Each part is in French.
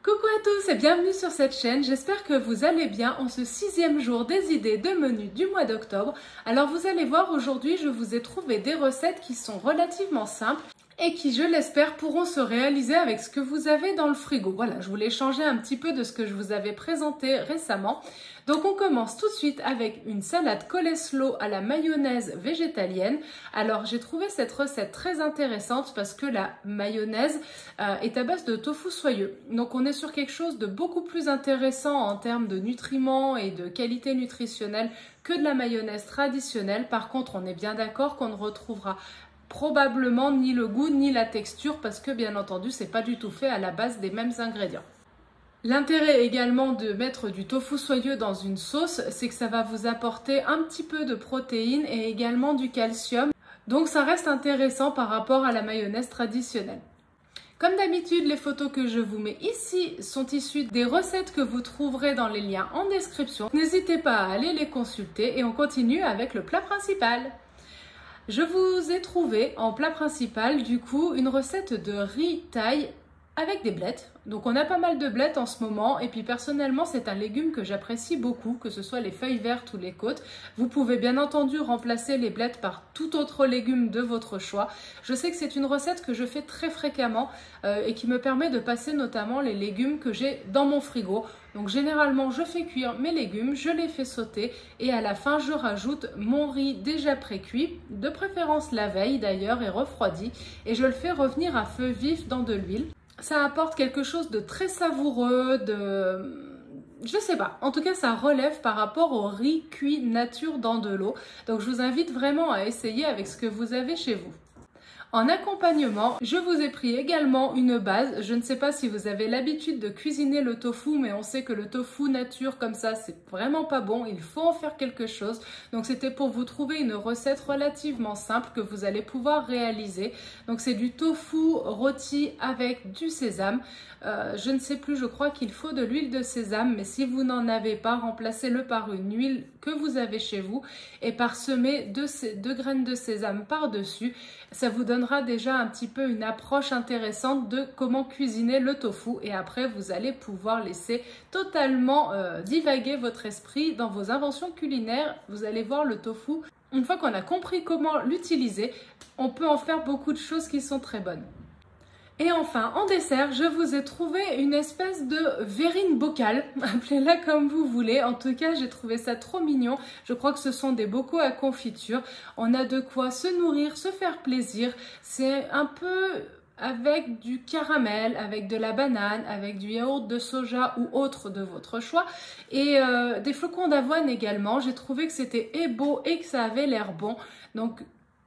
Coucou à tous et bienvenue sur cette chaîne, j'espère que vous allez bien en ce 6e jour des idées de menu du mois d'octobre. Alors vous allez voir, aujourd'hui je vous ai trouvé des recettes qui sont relativement simples et qui, je l'espère, pourront se réaliser avec ce que vous avez dans le frigo. Voilà, je voulais changer un petit peu de ce que je vous avais présenté récemment. Donc on commence tout de suite avec une salade coleslaw à la mayonnaise végétalienne. Alors j'ai trouvé cette recette très intéressante parce que la mayonnaise est à base de tofu soyeux. Donc on est sur quelque chose de beaucoup plus intéressant en termes de nutriments et de qualité nutritionnelle que de la mayonnaise traditionnelle. Par contre, on est bien d'accord qu'on ne retrouvera probablement ni le goût ni la texture parce que bien entendu c'est pas du tout fait à la base des mêmes ingrédients. L'intérêt également de mettre du tofu soyeux dans une sauce, c'est que ça va vous apporter un petit peu de protéines et également du calcium. Donc ça reste intéressant par rapport à la mayonnaise traditionnelle. Comme d'habitude, les photos que je vous mets ici sont issues des recettes que vous trouverez dans les liens en description. N'hésitez pas à aller les consulter et on continue avec le plat principal. Je vous ai trouvé en plat principal du coup une recette de riz thaï avec des blettes. Donc on a pas mal de blettes en ce moment et puis personnellement c'est un légume que j'apprécie beaucoup, que ce soit les feuilles vertes ou les côtes. Vous pouvez bien entendu remplacer les blettes par tout autre légume de votre choix. Je sais que c'est une recette que je fais très fréquemment et qui me permet de passer notamment les légumes que j'ai dans mon frigo. Donc généralement je fais cuire mes légumes, je les fais sauter et à la fin je rajoute mon riz déjà pré-cuit, de préférence la veille d'ailleurs et refroidi, et je le fais revenir à feu vif dans de l'huile. Ça apporte quelque chose de très savoureux, je sais pas, en tout cas ça relève par rapport au riz cuit nature dans de l'eau. Donc je vous invite vraiment à essayer avec ce que vous avez chez vous. En accompagnement, je vous ai pris également une base. Je ne sais pas si vous avez l'habitude de cuisiner le tofu, mais on sait que le tofu nature comme ça, c'est vraiment pas bon. Il faut en faire quelque chose. Donc c'était pour vous trouver une recette relativement simple que vous allez pouvoir réaliser. Donc c'est du tofu rôti avec du sésame. Je ne sais plus, je crois qu'il faut de l'huile de sésame, mais si vous n'en avez pas, remplacez-le par une huile que vous avez chez vous et parsemez deux graines de sésame par-dessus. Ça vous donnera déjà un petit peu une approche intéressante de comment cuisiner le tofu et après vous allez pouvoir laisser totalement divaguer votre esprit dans vos inventions culinaires. Vous allez voir, le tofu, une fois qu'on a compris comment l'utiliser, on peut en faire beaucoup de choses qui sont très bonnes. Et enfin, en dessert, je vous ai trouvé une espèce de verrine bocale, appelez-la comme vous voulez. En tout cas, j'ai trouvé ça trop mignon. Je crois que ce sont des bocaux à confiture. On a de quoi se nourrir, se faire plaisir. C'est un peu avec du caramel, avec de la banane, avec du yaourt de soja ou autre de votre choix. Et des flocons d'avoine également. J'ai trouvé que c'était beau et que ça avait l'air bon. Donc,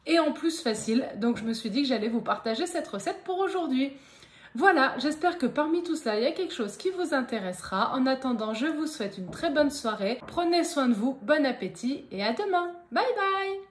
et en plus facile, donc je me suis dit que j'allais vous partager cette recette pour aujourd'hui. Voilà, j'espère que parmi tout cela, il y a quelque chose qui vous intéressera. En attendant, je vous souhaite une très bonne soirée. Prenez soin de vous, bon appétit et à demain. Bye bye!